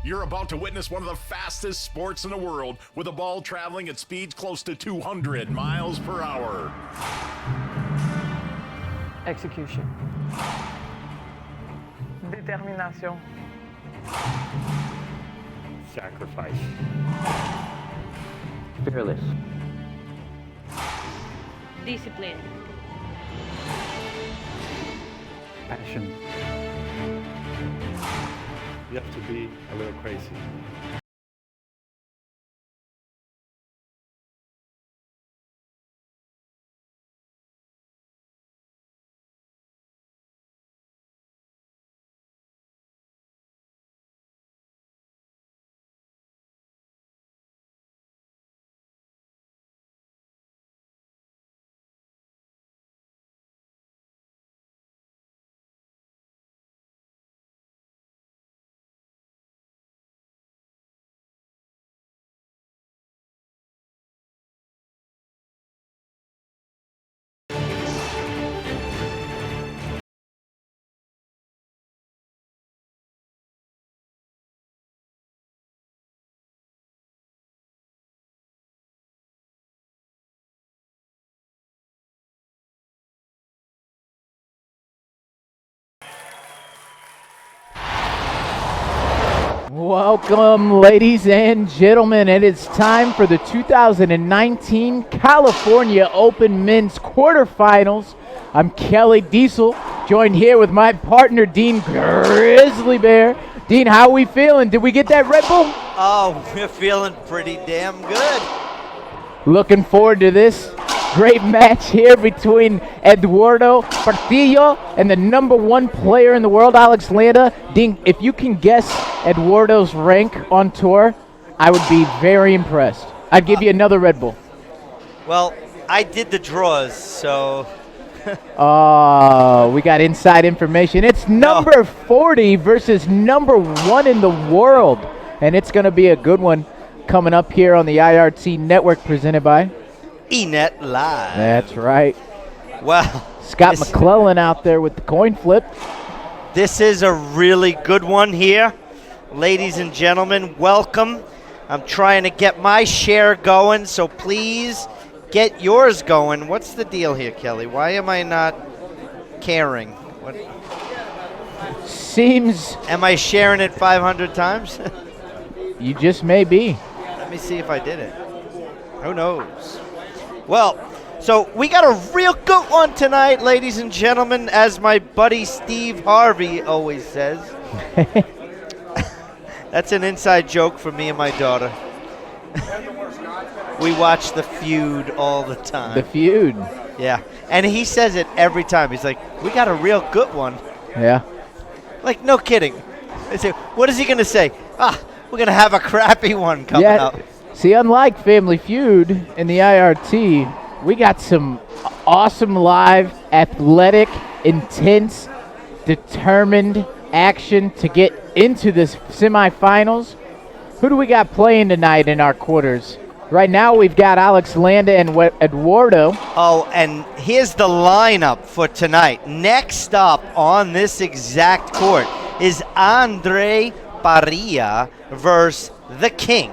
You're about to witness one of the fastest sports in the world, with a ball traveling at speeds close to 200 miles per hour. Execution. Determination. Sacrifice. Fearless. Discipline. Passion. You have to be a little crazy. Welcome, ladies and gentlemen. It is time for the 2019 California Open Men's Quarterfinals. I'm Kelly Diesel, joined here with my partner, Dean Grizzly Bear. Dean, how are we feeling? Did we get that Red Bull? Oh, we're feeling pretty damn good. Looking forward to this great match here between Eduardo Portillo and the #1 player in the world, Alex Landa. Dean, if you can guess Eduardo's rank on tour, I would be very impressed. I'd give you another Red Bull. Well, I did the draws, so... Oh, we got inside information. It's number 40 versus #1 in the world. And it's going to be a good one coming up here on the IRT Network presented by eNet Live. That's right. Well, Scott McClellan out there with the coin flip. This is a really good one here. Ladies and gentlemen, welcome. I'm trying to get my share going, so please get yours going. What's the deal here, Kelly? Why am I not caring? What? Seems... Am I sharing it 500 times? You just may be. Let me see if I did it. Who knows? Well, so we got a real good one tonight, ladies and gentlemen, as my buddy Steve Harvey always says. That's an inside joke for me and my daughter. We watch The Feud all the time. The Feud. Yeah, and he says it every time. He's like, we got a real good one. Yeah. Like, no kidding. I say, what is he going to say? We're going to have a crappy one coming up. See, unlike Family Feud in the IRT, we got some awesome live, athletic, intense, determined action to get into this semifinals. Who do we got playing tonight in our quarters? Right now we've got Alex Landa and Eduardo. Oh, and here's the lineup for tonight. Next up on this exact court is Andre Parilla versus the King.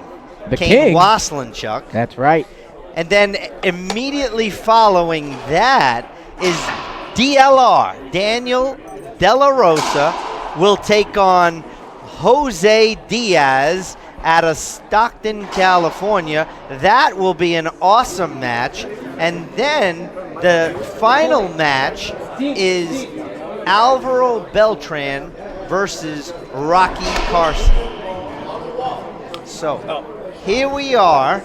The King Waslinchuk. That's right. And then immediately following that is DLR. Daniel De La Rosa will take on Jose Diaz out of Stockton, California. That will be an awesome match. And then the final match is Alvaro Beltran versus Rocky Carson. So here we are,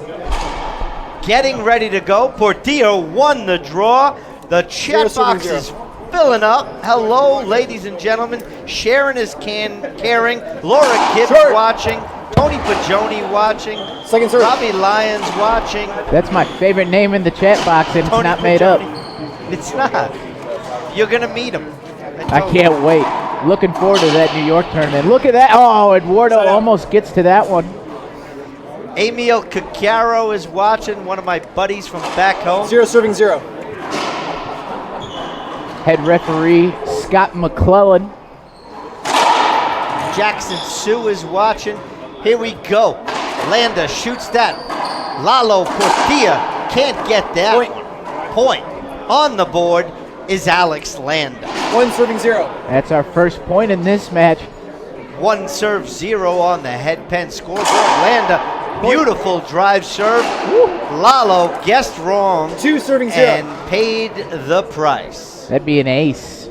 getting ready to go. Portillo won the draw. The chat box is filling up. Hello, ladies and gentlemen. Sharon is caring. Laura Gibbs watching. Tony Pagioni watching. Second serve. Robbie Lyons watching. That's my favorite name in the chat box, and Tony it's not made up. It's not. You're going to meet him. I can't wait. Looking forward to that New York tournament. Look at that. Oh, Eduardo almost gets to that one. Emil Cacaro is watching, one of my buddies from back home. 0 serving 0. Head referee Scott McClellan. Jackson Sue is watching. Here we go. Landa shoots that. Lalo Portillo can't get that Point. one. Point on the board is Alex Landa. 1 serving 0. That's our first point in this match. 1 serve 0 on the head pen scoreboard. Landa, beautiful drive serve. Lalo guessed wrong 2 serving 0. and paid the price. That'd be an ace.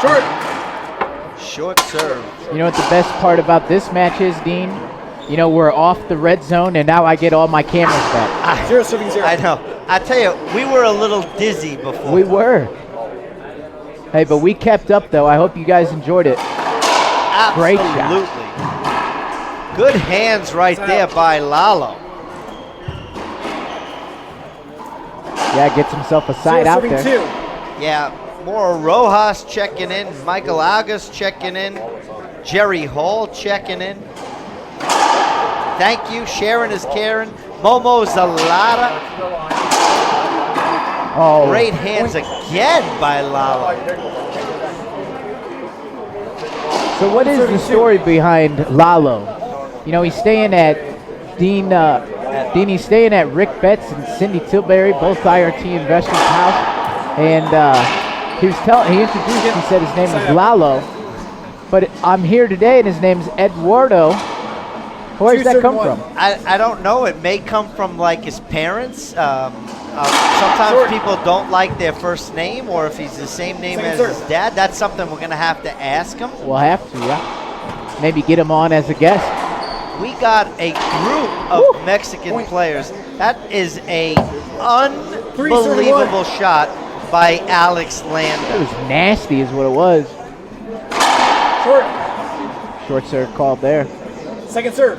Short. Short serve. You know what the best part about this match is, Dean? You know, we're off the red zone, and now I get all my cameras back. 0 serving 0. I know. I tell you, we were a little dizzy before. We were. Hey, but we kept up, though. I hope you guys enjoyed it. Great shot. Absolutely. Good hands right there by Lalo. Yeah, gets himself a 0 side out serving there. 2. Yeah, Moro Rojas checking in. Michael Agas checking in. Jerry Hall checking in. Thank you. Sharon is Karen. Momo Zalata. Oh, Great hands again by Lalo. so what is the story behind Lalo? You know, he's staying at Dean, he's staying at Rick Betts and Cindy Tilbury, both IRT investors' house. And he introduced, he said his name was Lalo. But I'm here today and his name's Eduardo. Where's that come from? I don't know. It may come from like his parents. Sometimes people don't like their first name, or if he's the same name as his dad. That's something we're going to have to ask him. We'll have to, yeah. Maybe get him on as a guest. We got a group of Mexican players. That is a unbelievable shot by Alex It Landa. was nasty is what it was. Short. Short serve called there. Second serve.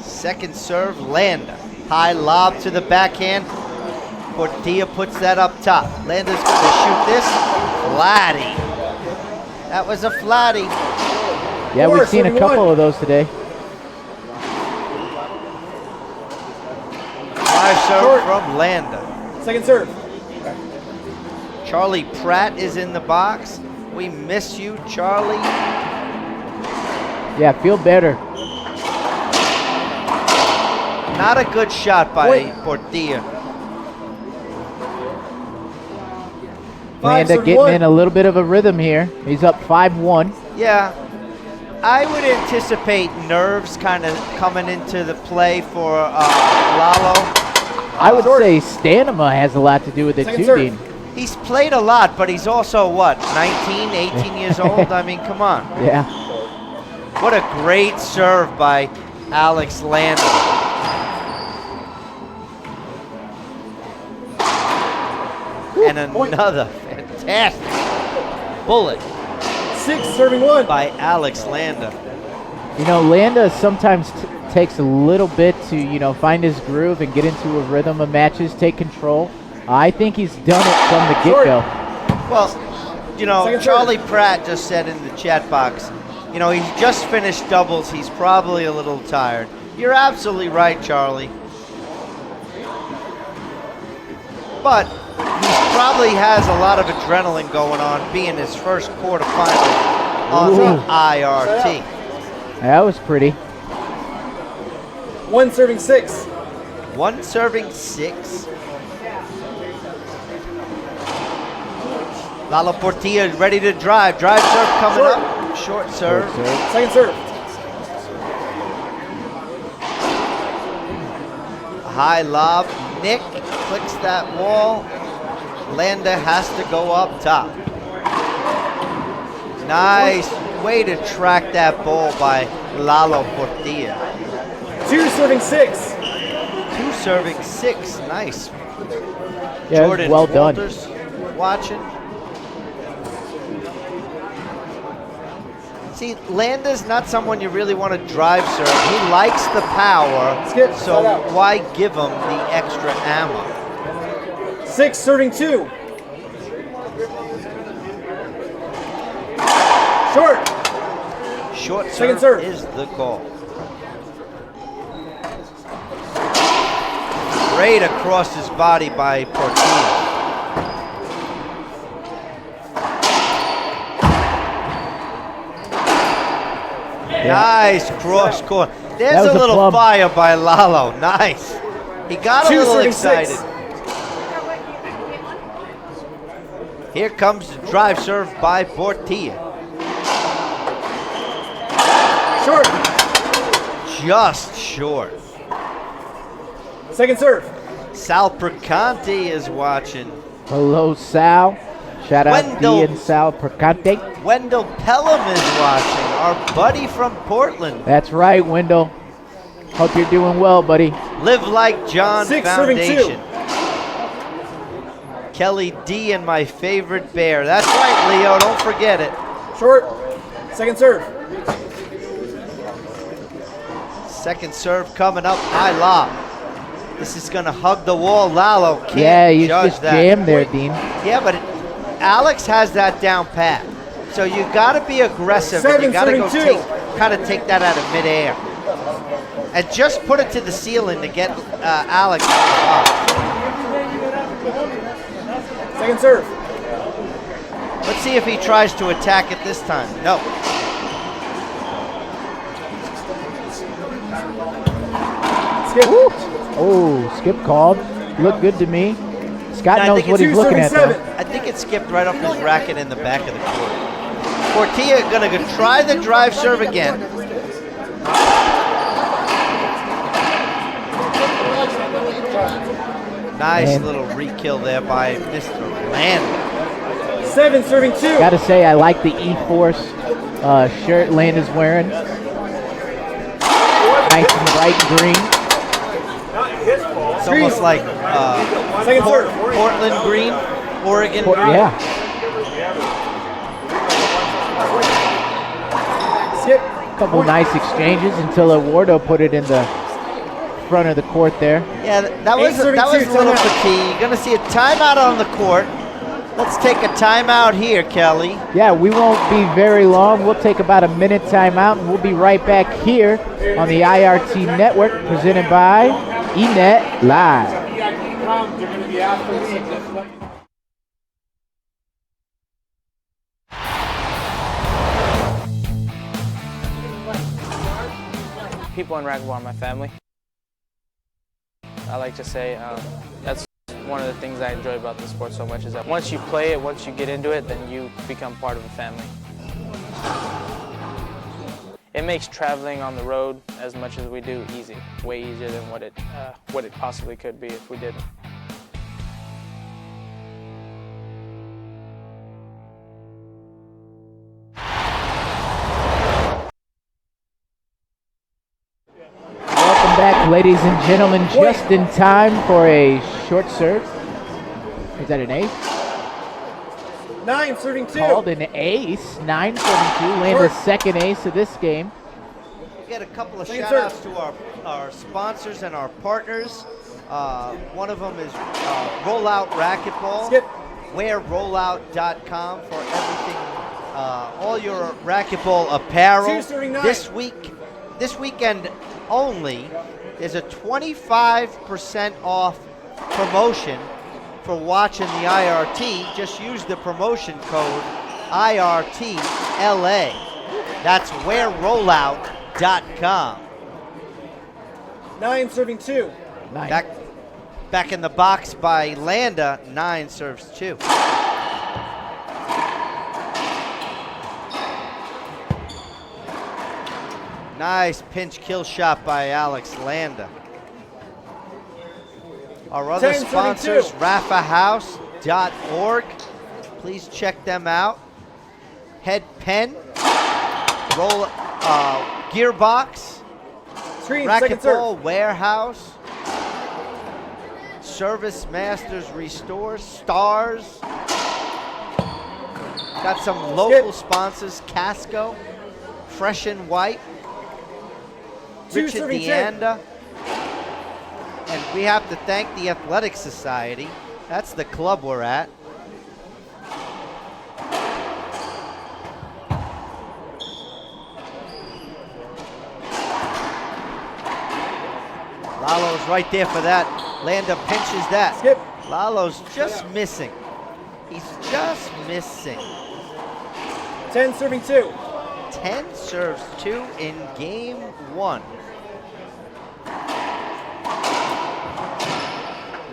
Second serve, Landa. High lob to the backhand. Portillo puts that up top. Landa's going to shoot this. Flatty. That was a flatty. Yeah, we've seen a couple of those today. Drive serve from Landa. Second serve. Charlie Pratt is in the box. We miss you, Charlie. Yeah, feel better. Not a good shot by Portillo. Landa getting in a little bit of a rhythm here. He's up 5-1. Yeah, I would anticipate nerves kind of coming into the play for Lalo. I would say stamina has a lot to do with it Second too, serve. Dean. He's played a lot, but he's also, what, 19, 18 years old? I mean, come on. Yeah. What a great serve by Alex Landa. And another fantastic bullet 6 serving 1. by Alex Landa. You know, Landa sometimes takes a little bit to, you know, find his groove and get into a rhythm of matches, take control. I think he's done it from the get-go. Well, you know, Second Charlie Pratt just said in the chat box, you know, he's just finished doubles. He's probably a little tired. You're absolutely right, Charlie. But he probably has a lot of adrenaline going on, being his first quarterfinal on the IRT. That was pretty. 1 serving 6. 1 serving 6. Lalo Portillo ready to drive. Drive serve coming up. Short serve. Second serve. High lob. Nick clicks that wall. Landa has to go up top. Nice way to track that ball by Lalo Portillo. 2 serving 6. 2 serving 6. Nice. Yeah, it was Jordan well done. Walters watching. See, Landa's not someone you really want to drive serve. He likes the power, Skip, so side out. why give him the extra ammo? 6 serving 2. Short. Short Second serve serve. is the call. Great across his body by Portillo. Nice cross court. That There's was a a little plum. fire by Lalo. Nice. He got a 2 little serving excited. 6. Here comes the drive serve by Portillo. Short. Just short. Second serve. Sal Perconte is watching. Hello, Sal. Shout out Wendell. D and Sal Percante. Wendell Pelham is watching, our buddy from Portland. That's right, Wendell. Hope you're doing well, buddy. Live Like John 6 serving 2. Foundation. Kelly D and my favorite bear. That's right, Leo, don't forget it. Short. Second serve. Second serve coming up, high lob. This is gonna hug the wall. Lalo can't Yeah, you judge just that. jammed there, Dean. Yeah, but Alex has that down pat. So you gotta be aggressive and you 7 gotta go serving 2. kind of take that out of midair. And just put it to the ceiling to get Alex out of the box. Second serve. Let's see if he tries to attack it this time. No. Skip. Oh, skip called. Looked good to me. Scott I knows think what it's he's looking at, though. 277. I think it skipped right off his racket in the back of the court. Portillo gonna go try the drive serve again. Nice Man. little re-kill there by Mr. Landa. 7 serving 2. Gotta say, I like the E-Force shirt Landa's wearing. Nice and bright green. It's almost like Second serve. Portland green, Oregon green. Yeah. Skip. Couple nice exchanges until Eduardo put it in the front of the court there. Yeah, that was a 8:32, little timeout. fatigue. You're gonna see a timeout on the court. Let's take a timeout here, Kelly. Yeah, we won't be very long. We'll take about a minute timeout, and we'll be right back here on the IRT Network, presented by eNet Live. People in racquetball are my family. I like to say that's one of the things I enjoy about the sport so much is that once you play it, once you get into it, then you become part of a family. It makes traveling on the road as much as we do easy, way easier than what it possibly could be if we didn't. Welcome back, ladies and gentlemen. Just in time for a short serve. Is that an ace? 9 serving 2. Called an ace. 9-7-2. Landa's second ace of this game. We'll get a couple of Second shout outs to our sponsors and our partners. One of them is Rollout Racquetball. Skip. WearRollout.com for everything, all your racquetball apparel. 2 serving 9. This weekend only, there's a 25% off promotion for watching the IRT. Just use the promotion code IRTLA. That's WearRollout.com. 9 serving 2. Nice. Back in the box by Landa, 9 serves 2. Nice pinch kill shot by Alex Landa. Our other 10-32. sponsors, RafaHouse.org. Please check them out. Head Pen, Gearbox, Screen. Second serve. Racquetball Warehouse, Service Masters Restore, Stars. Got some local sponsors, Casco, Fresh and White, 2 Richard serving 10. Deanda. And we have to thank the Athletic Society. That's the club we're at. Lalo's right there for that. Landa pinches that. Skip. Lalo's just missing. He's just missing. 10 serving 2. 10 serves 2 in game 1.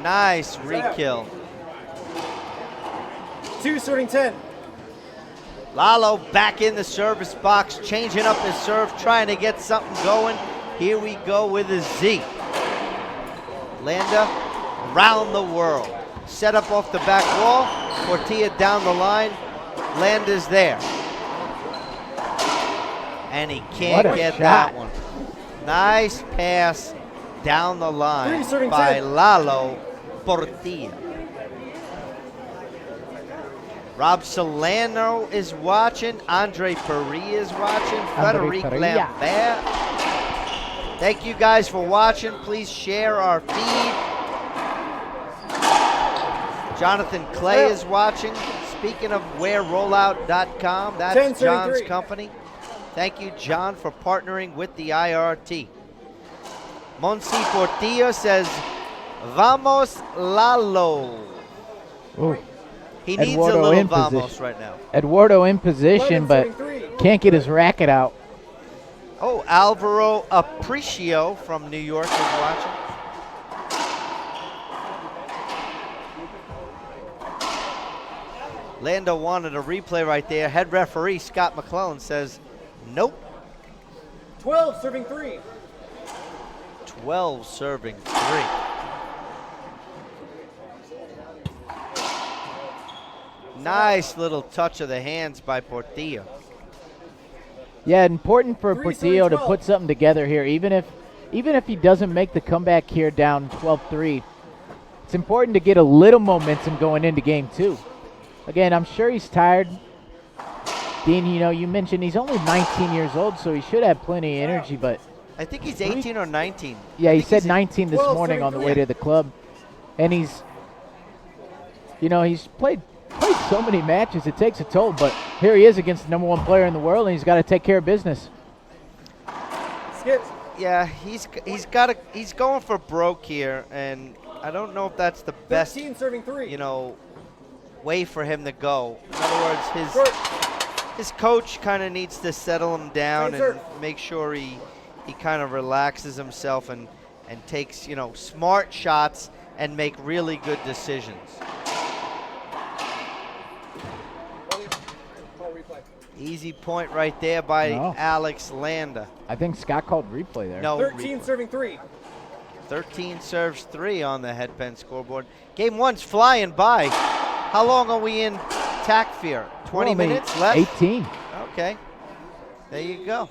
Nice re-kill. 2 serving 10. Lalo back in the service box, changing up his serve, trying to get something going. Here we go with a Z. Landa, round the world. Set up off the back wall. Portillo down the line. Landa's there. And he can't get that one. Nice pass down the line by Lalo Portillo. Rob Solano is watching. Andre Paris is watching. Frederic Lambert. Thank you guys for watching. Please share our feed. Jonathan Clay is watching. Speaking of whererollout.com, that's John's company. Thank you, John, for partnering with the IRT. Monsi Portillo says, Vamos Lalo. Ooh. He needs Eduardo a little in vamos position. right now. Eduardo in position, but can't get his racket out. Oh, Alvaro Aparicio from New York is watching. Landa wanted a replay right there. Head referee Scott McClellan says, nope. 12 serving 3. 12 serving 3. Nice little touch of the hands by Portillo. Yeah, important for Portillo to put something together here, even if he doesn't make the comeback here down 12-3. It's important to get a little momentum going into game 2. Again, I'm sure he's tired. Dean, you know, you mentioned he's only 19 years old, so he should have plenty of energy, but I think he's 18 or 19. Yeah, he said 19 this morning on the way to the club. And he's played so many matches, it takes a toll, but here he is against the #1 player in the world, and he's got to take care of business. Skip. Yeah, he's going for broke here, and I don't know if that's the best, 13 serving 3. way for him to go. In other words, his coach kind of needs to settle him down and make sure he kind of relaxes himself and takes, smart shots and make really good decisions. Easy point right there by Alex Landa. I think Scott called replay there. No, 13 serving 3. 13 serves 3 on the headpen scoreboard. Game 1's flying by. How long are we in tack fear? 20 minutes left? 18. Okay. There you go.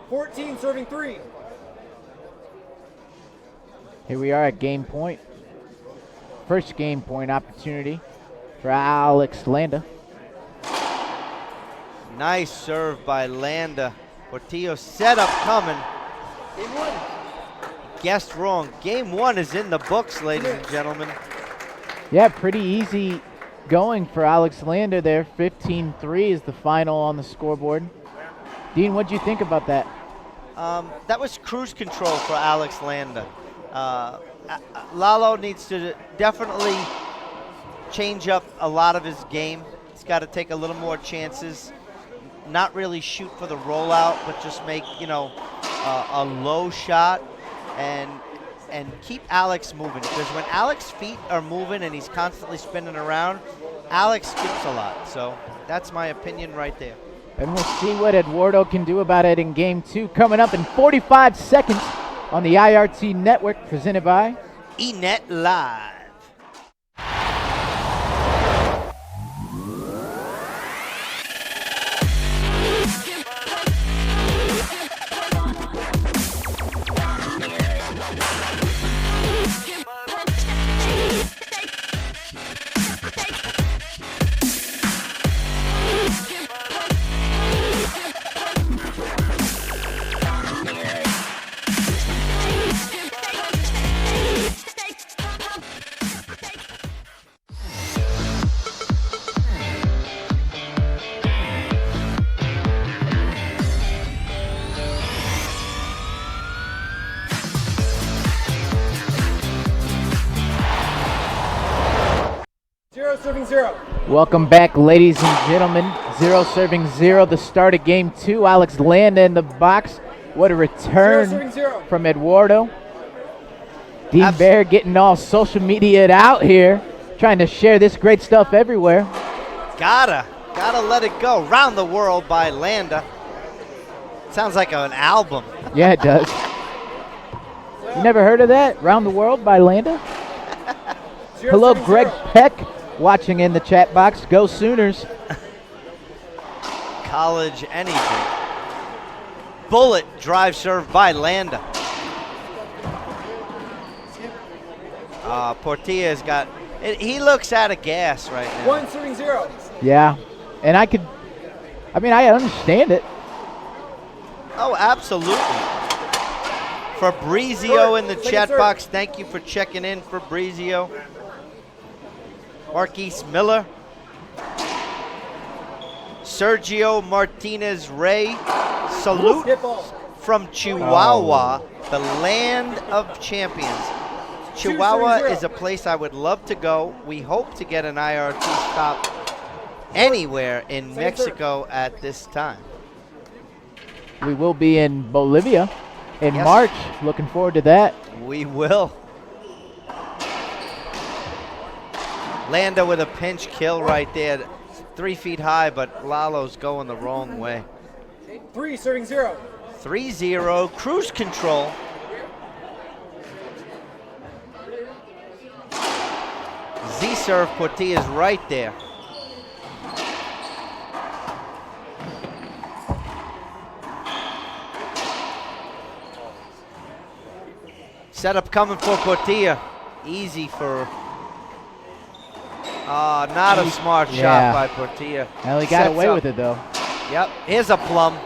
14 serving 3. Here we are at game point. First game point opportunity for Alex Landa. Nice serve by Landa. Portillo set up coming. Game 1. Guessed wrong. Game 1 is in the books, ladies and gentlemen. Yeah, pretty easy going for Alex Landa there. 15-3 is the final on the scoreboard. Dean, what do you think about that? That was cruise control for Alex Landa. Lalo needs to definitely change up a lot of his game. He's got to take a little more chances. Not really shoot for the rollout, but just make, a low shot and keep Alex moving. Because when Alex's feet are moving and he's constantly spinning around, Alex skips a lot. So that's my opinion right there. And we'll see what Eduardo can do about it in game 2. Coming up in 45 seconds on the IRT Network, presented by eNet Live. 0 serving 0. Welcome back, ladies and gentlemen. 0 serving 0, the start of game 2. Alex Landa in the box. What a 0 return serving 0. from Eduardo. Dean Bear getting all social media out here, trying to share this great stuff everywhere. Gotta let it go. Round the World by Landa. Sounds like an album. Yeah, it does. You never heard of that? Round the World by Landa? 0 Hello, serving Greg 0. Peck, watching in the chat box. Go Sooners. College anything. Bullet drive serve by Landa. Portilla's got, he looks out of gas right now. 1 serving 0. Yeah, and I understand it. Oh, absolutely. Fabrizio in the Second chat serve. box. Thank you for checking in, Fabrizio. Marquise Miller. Sergio Martinez Ray. Salute Hit ball. from Chihuahua, the land of champions. Chihuahua 2-0. is a place I would love to go. We hope to get an IRT stop anywhere in Second Mexico at this time. We will be in Bolivia in Yes. March. Looking forward to that. We will. Landa with a pinch kill right there. 3 feet high, but Lalo's going the wrong way. 3 serving 0. 3-0, cruise control. Z-serve, Portilla's right there. Setup coming for Portilla. Easy for, not a smart Yeah. shot by Portilla. Well, he got Sets away up. with it, though. Yep, here's a plum.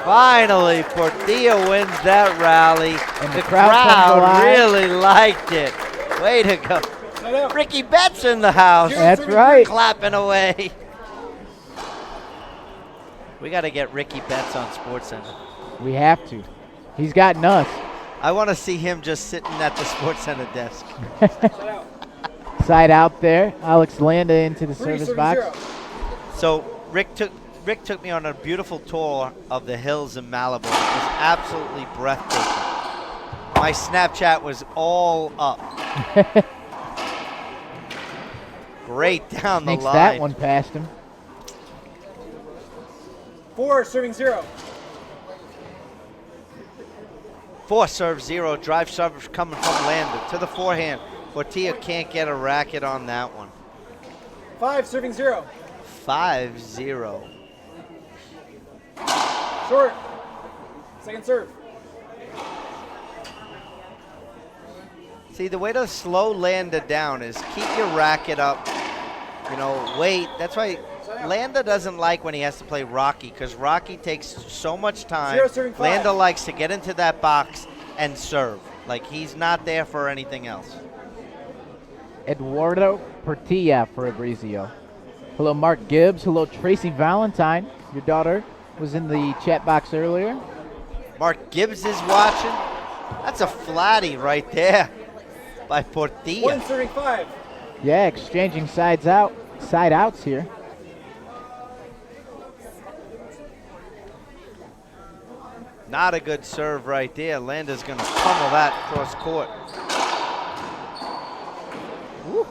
Finally, Portillo wins that rally. And the the crowd comes alive. really liked it. Way to go. Side out. Ricky Betts in the house. That's right. Clapping away. We got to get Ricky Betts on SportsCenter. We have to. He's gotten us. I want to see him just sitting at the SportsCenter desk. Side out. Side out there. Alex Landa into the 3 service serving box. 0. So Rick took me on a beautiful tour of the hills in Malibu. It was absolutely breathtaking. My Snapchat was all up. Great down the Sneaks line. that one past him. 4 serving 0. 4 serve 0. Drive serve coming from Landa to the forehand. Portilla can't get a racket on that one. 5 serving 0. 5-0. Short. Second serve. See, the way to slow Landa down is keep your racket up. You know, wait. That's why Landa doesn't like when he has to play Rocky, because Rocky takes so much time. 0 serving 5. Landa likes to get into that box and serve. Like, he's not there for anything else. Eduardo Portilla for Fabrizio. Hello, Mark Gibbs. Hello, Tracy Valentine. Your daughter was in the chat box earlier. Mark Gibbs is watching. That's a flatty right there by 1 Portilla. serving 5. Yeah, exchanging side outs here. Not a good serve right there. Landa's going to pummel that cross court. Woo.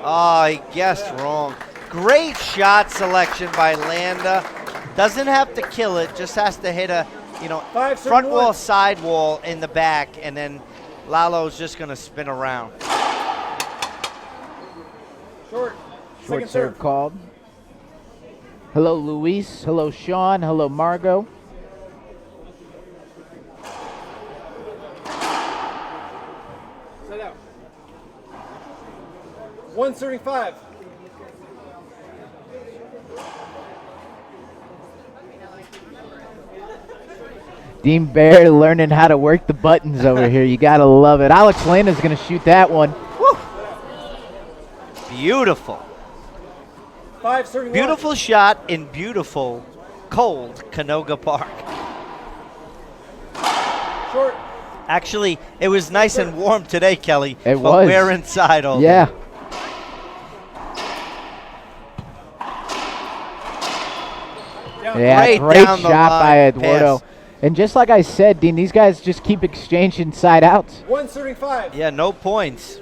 Oh, he guessed wrong. Great shot selection by Landa. Doesn't have to kill it, just has to hit a, 5 front serving wall, 1. side wall in the back, and then Lalo's just going to spin around. Short. Short Second serve serve. called. Hello, Luis. Hello, Sean. Hello, Margot. Side out. 1 serving 5. Dean Bear learning how to work the buttons over here. You got to love it. Alex Landa's going to shoot that one. Woo. Beautiful. 5 serving 1. Beautiful shot in beautiful, cold Canoga Park. Short. Actually, it was nice and warm today, Kelly. It but was. we're inside all Yeah. day. Yeah, Great great down the shot by line Eduardo. pass. And just like I said, Dean, these guys just keep exchanging side outs, One serving 5. Yeah, no points.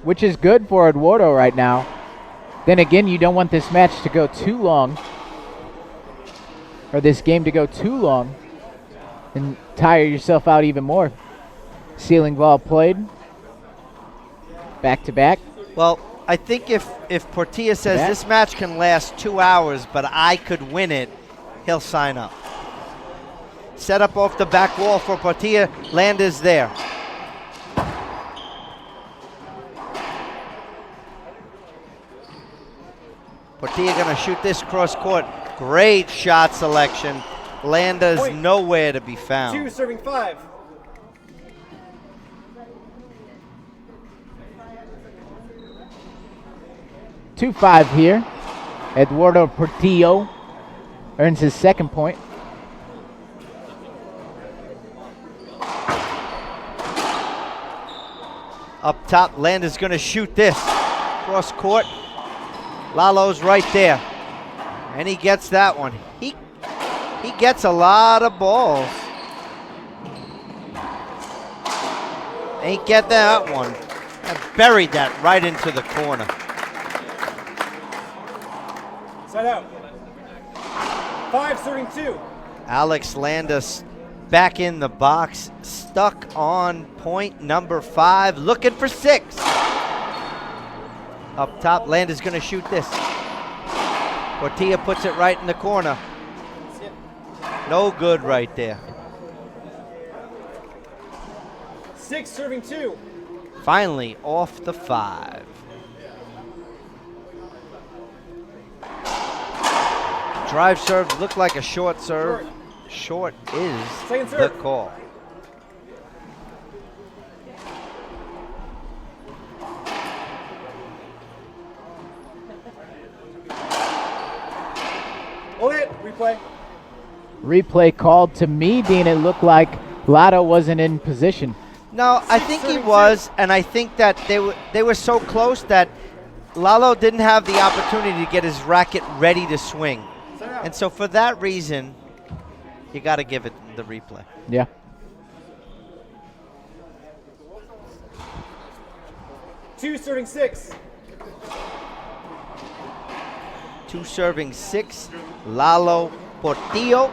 which is good for Eduardo right now. Then again, you don't want this match to go too long, or this game to go too long, and tire yourself out even more. Ceiling ball played. Back to back. Well, I think if Portillo says Yeah. this match can last 2 hours, but I could win it, he'll sign up. Set up off the back wall for Portillo. Landa's there. Portillo gonna shoot this cross court. Great shot selection. Landa's Point. nowhere to be 2 found. serving 5. 2-5 here. Eduardo Portillo earns his second point. Up top, Landa's gonna shoot this. Cross court. Lalo's right there. And he gets that one. He gets a lot of balls. Ain't get that one. And buried that right into the corner. Side out. 5 serving 2. Alex Landa back in the box, stuck on point number 5, looking for 6. Up top, Landa's gonna shoot this. Portillo puts it right in the corner. No good right there. 6 serving 2. Finally off the 5. Drive serve looked like a short serve. Short is Second the serve. call. Hold it. Replay. Replay called to me, Dean. It looked like Lalo wasn't in position. No, I think he was, and I think that they were so close that Lalo didn't have the opportunity to get his racket ready to swing. Side out. And so for that reason, you got to give it the replay. Yeah. Two serving 6. 2 serving 6, Lalo Portillo.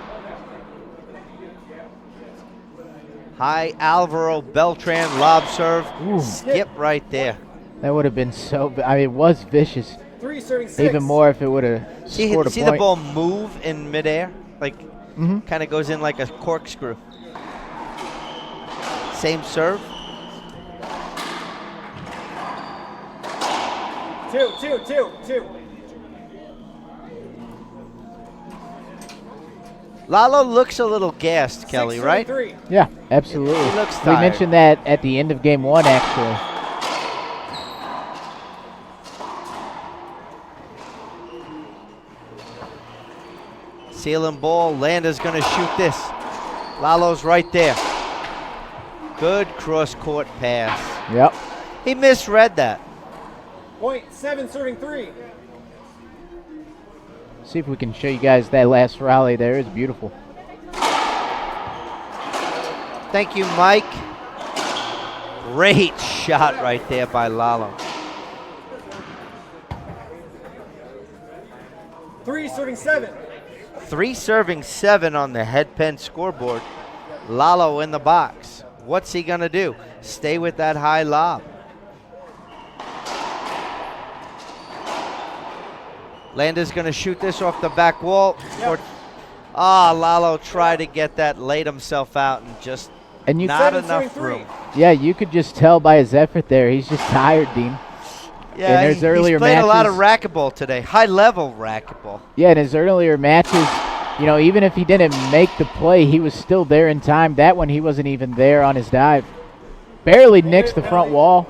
High Alvaro Beltran lob serve. Skip right there. That would have been so. I mean, it was vicious. 3 serving 6. Even more if it would have See scored a the point. ball move in midair? Like, Mhm. kind of goes in like a corkscrew. Same serve. 2. Lalo looks a little gassed, Kelly, 6 right? serving 3. Yeah, absolutely. He looks We tired. mentioned that at the end of game 1, actually. Sealing ball. Landa's going to shoot this. Lalo's right there. Good cross-court pass. Yep. He misread that. Point. 7 serving 3. See if we can show you guys that last rally there. It's beautiful. Thank you, Mike. Great shot right there by Lalo. 3 serving 7. 3 serving 7 on the head pen scoreboard. Lalo in the box. What's he going to do? Stay with that high lob. Landa's going to shoot this off the back wall. Yep. Lalo tried to get that, laid himself out, and just And you, not 7 enough serving 3. room. yeah, you could just tell by his effort there. He's just tired, Dean. Yeah, In his earlier he's played a lot of matches- racquetball today, high-level racquetball. Yeah, in his earlier matches, you know, even if he didn't make the play, he was still there in time. That one, he wasn't even there on his dive. Barely nicks the front wall.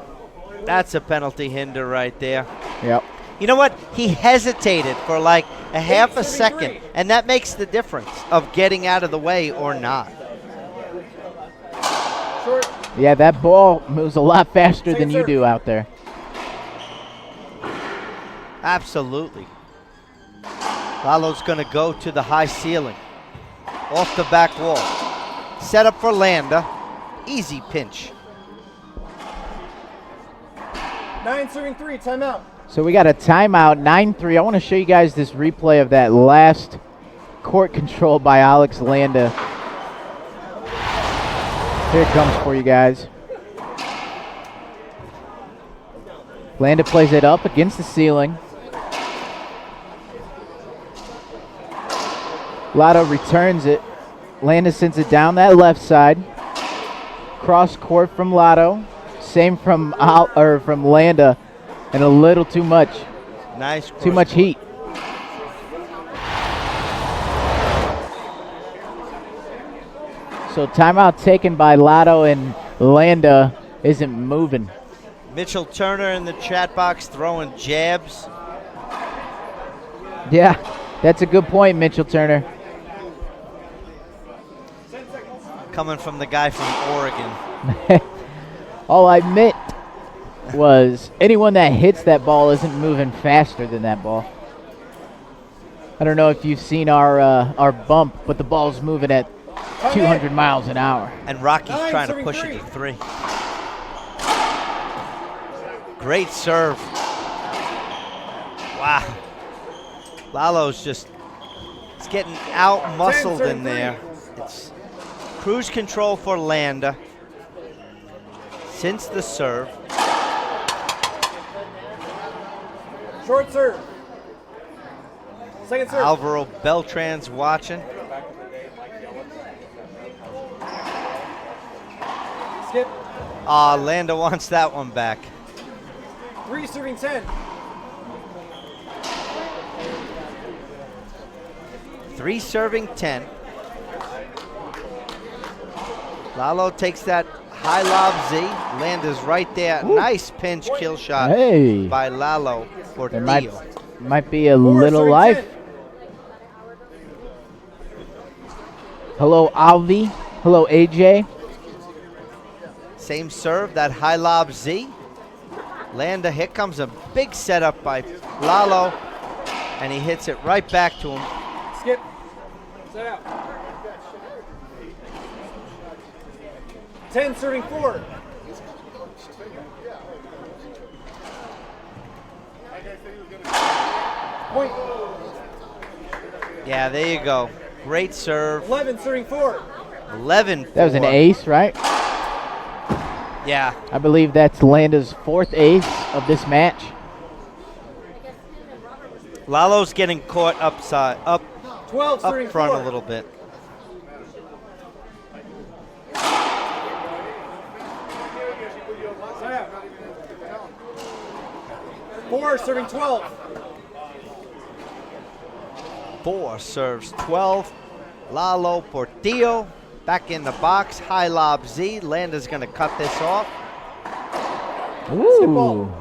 That's a penalty hinder right there. Yep. You know what? He hesitated for like a half a serving second, three. and that makes the difference of getting out of the way or not. Short. Yeah, that ball moves a lot faster than Second you serve. do out there. Absolutely. Lalo's going to go to the high ceiling. Off the back wall. Set up for Landa. Easy pinch. 9 serving 3. Timeout. So we got a timeout, 9-3. I want to show you guys this replay of that last court control by Alex Landa. Here it comes for you guys. Landa plays it up against the ceiling. Lalo returns it. Landa sends it down that left side. Cross court from Lalo. Same from from Landa. And a little too much. Nice. Too much heat. So timeout taken by Lalo, and Landa isn't moving. Mitchell Turner in the chat box throwing jabs. Yeah, that's a good point, Mitchell Turner. Coming from the guy from Oregon. All I meant was anyone that hits that ball isn't moving faster than that ball. I don't know if you've seen our bump, but the ball's moving at 200 miles an hour. And Rocky's Nine, trying to serving push three. it to 3. Great serve. Wow. Lalo's just, it's getting out-muscled Ten, in serving there. It's cruise control for Landa. Since the serve. Short serve. Second serve. Alvaro Beltran's watching. Skip. Landa wants that one back. 3 serving 10. 3 serving 10. Lalo takes that high lob Z. Landa's right there. Ooh. Nice pinch kill shot Hey, by Lalo there Portillo. might be a 4 little serving life. 10. Hello, Alvi. Hello, AJ. Same serve, that high lob Z. Landa, here comes a big setup by Lalo, and he hits it right back to him. Skip. Set out. 10 serving 4. Point. Yeah, there you go. Great serve. 11 serving 4. 11. That was an ace, right? Yeah. I believe that's Landa's 4th ace of this match. Lalo's getting caught up 12 serving front 4. a little bit. Set out. 4 serving 12. 4 serves 12. Lalo Portillo back in the box. High lob Z. Landa's going to cut this off. Ooh.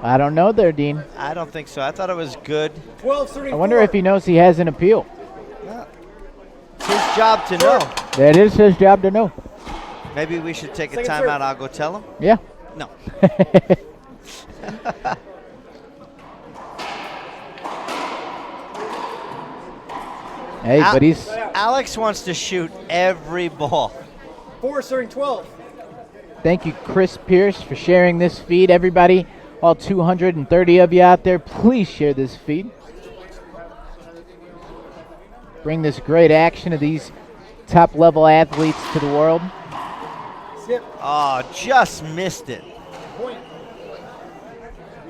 I don't know there, Dean. I don't think so. I thought it was good. 12 serving 4. I wonder if he knows he has an appeal. It's his job to know. That is his job to know. Maybe we should take a Second timeout. serve. I'll go tell him. Yeah. No. Hey, but he's Alex wants to shoot every ball. 4 serving 12. Thank you, Chris Pierce, for sharing this feed. Everybody, all 230 of you out there, please share this feed. Bring this great action of these top-level athletes to the world. Skip. Oh, just missed it. Point.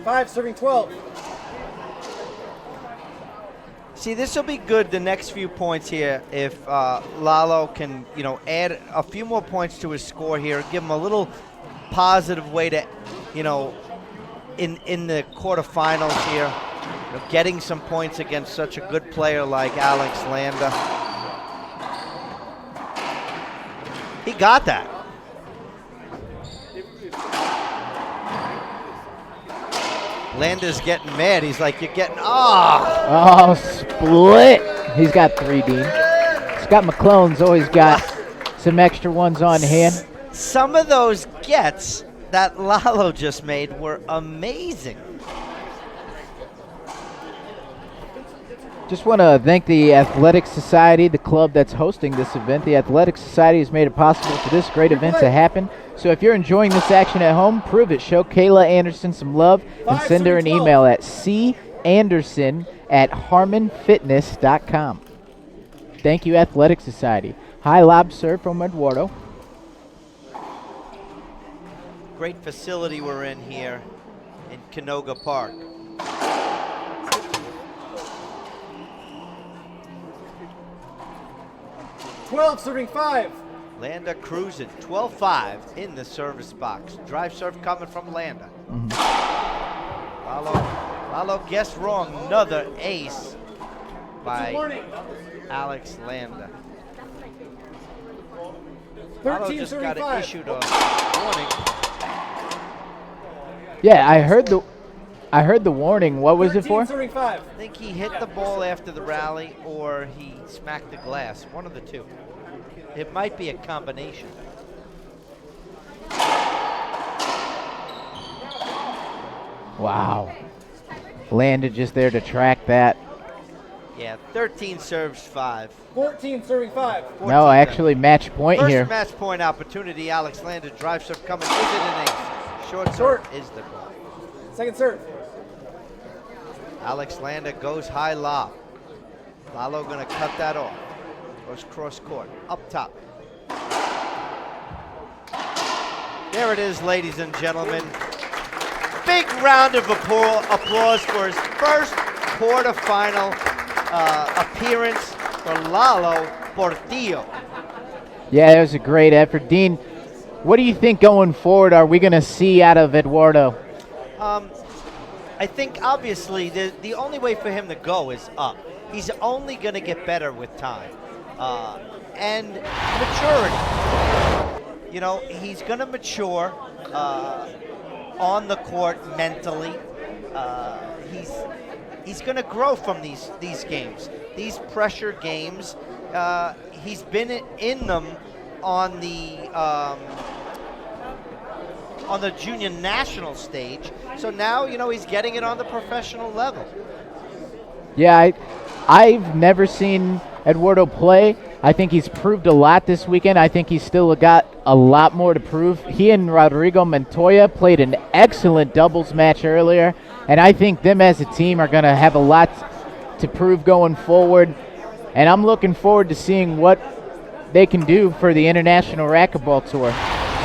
5 serving 12. See, this will be good the next few points here if Lalo can, add a few more points to his score here, give him a little positive way to, in the quarterfinals here, getting some points against such a good player like Alex Landa. He got that. Landa's getting mad. He's like, you're getting, oh. Oh, split. He's got 3, Dean. Scott McClellan's always got some extra ones on hand. Some of those gets that Lalo just made were amazing. Just want to thank the Athletic Society, the club that's hosting this event. The Athletic Society has made it possible for this great event to happen. So if you're enjoying this action at home, prove it. Show Kayla Anderson some love and send her an email at canderson@harmonfitness.com. Thank you, Athletic Society. High lob serve from Eduardo. Great facility we're in here in Canoga Park. Serving 5. Landa cruising, 12-5 in the service box. Drive serve coming from Landa. Lalo guessed wrong. Another ace by Alex Landa. Lalo just got issued a warning. Yeah, I heard the warning. What was it for? Serving 5. I think he hit the ball after the rally or he smacked the glass. One of the two. It might be a combination. Wow. Landa just there to track that. Yeah, 13 serves 5. 14 serving 5. No, actually match point First here. match point opportunity. Alex Landa drive serve coming. Is it an ace? Short serve is the goal. Second serve. Alex Landa goes high lob. Lalo gonna cut that off. Goes cross court, up top. There it is, ladies and gentlemen. Big round of applause for his first quarterfinal appearance for Lalo Portillo. Yeah, that was a great effort. Dean, what do you think going forward are we going to see out of Eduardo? I think obviously the only way for him to go is up. He's only going to get better with time. And maturity. You know, he's going to mature on the court mentally. He's going to grow from these games. These pressure games, he's been in them on the junior national stage. So now, you know, he's getting it on the professional level. Yeah, I've never seen Eduardo play. I think he's proved a lot this weekend. I think he's still got a lot more to prove. He and Rodrigo Montoya played an excellent doubles match earlier, and I think them as a team are going to have a lot to prove going forward. And I'm looking forward to seeing what they can do for the International Racquetball Tour.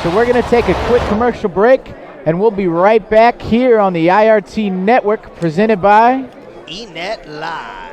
So we're going to take a quick commercial break, and we'll be right back here on the IRT Network, presented by eNet Live.